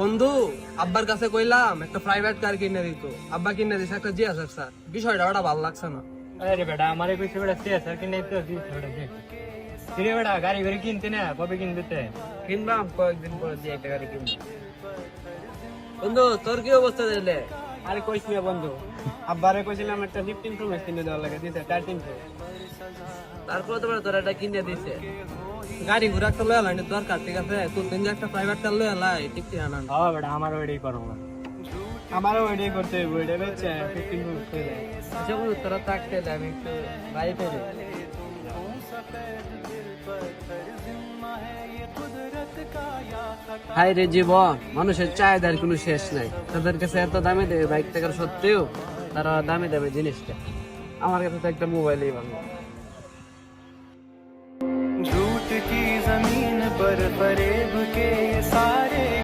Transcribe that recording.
বন্ধু, আব্বার কাছে কইলাম একটা প্রাইভেট কার কিনে দিত, আব্বা কিনে দিছে একটা জিয়া স্যার। বিষয়টা ওটা ভালো লাগছে না। আরে বেটা আমারে কইছে বেটা সে স্যার কিনে তো দিস বেটা দে কিরে বেটা গাড়ি গাড়ি কিনতে না কবে কিনতে কিনলাম কয়েকদিন পরে দিয়ে একটা গাড়ি কিনবো। বন্ধু তোর কি অবস্থা দিলে? আরে কইস না বন্ধু আব্বারে কইছিলাম একটা 15 প্রো ম্যাক্স কিনে দেওয়ার লাগে দিছে 13 প্রো তারপরে তোমার তোর একটা কিনে দিছে। গাড়ি ঘোরা একটা লয়ে আলাই দরকার, ঠিক আছে? তোর দিন যে একটা প্রাইভেট কার লয়ে আলাই ঠিক ঠিক আনান। হ্যাঁ বেটা আমার ওইটাই করব আমারও ওইটাই করতে হইব ওইটা বেচে 15 প্রো করে দেয় আচ্ছা বন্ধু তোরা থাকতে আমি একটু বাড়ি ফেরি। হাই রে জীবন, মানুষের চাহিদার কোনো শেষ নাই। তাদের কাছে এত দামে দেবে বাইক থাকার সত্ত্বেও তারা দামে দেবে জিনিসটা। আমার কাছে তো একটা মোবাইলই ভালো। झूठ की जमीन पर परे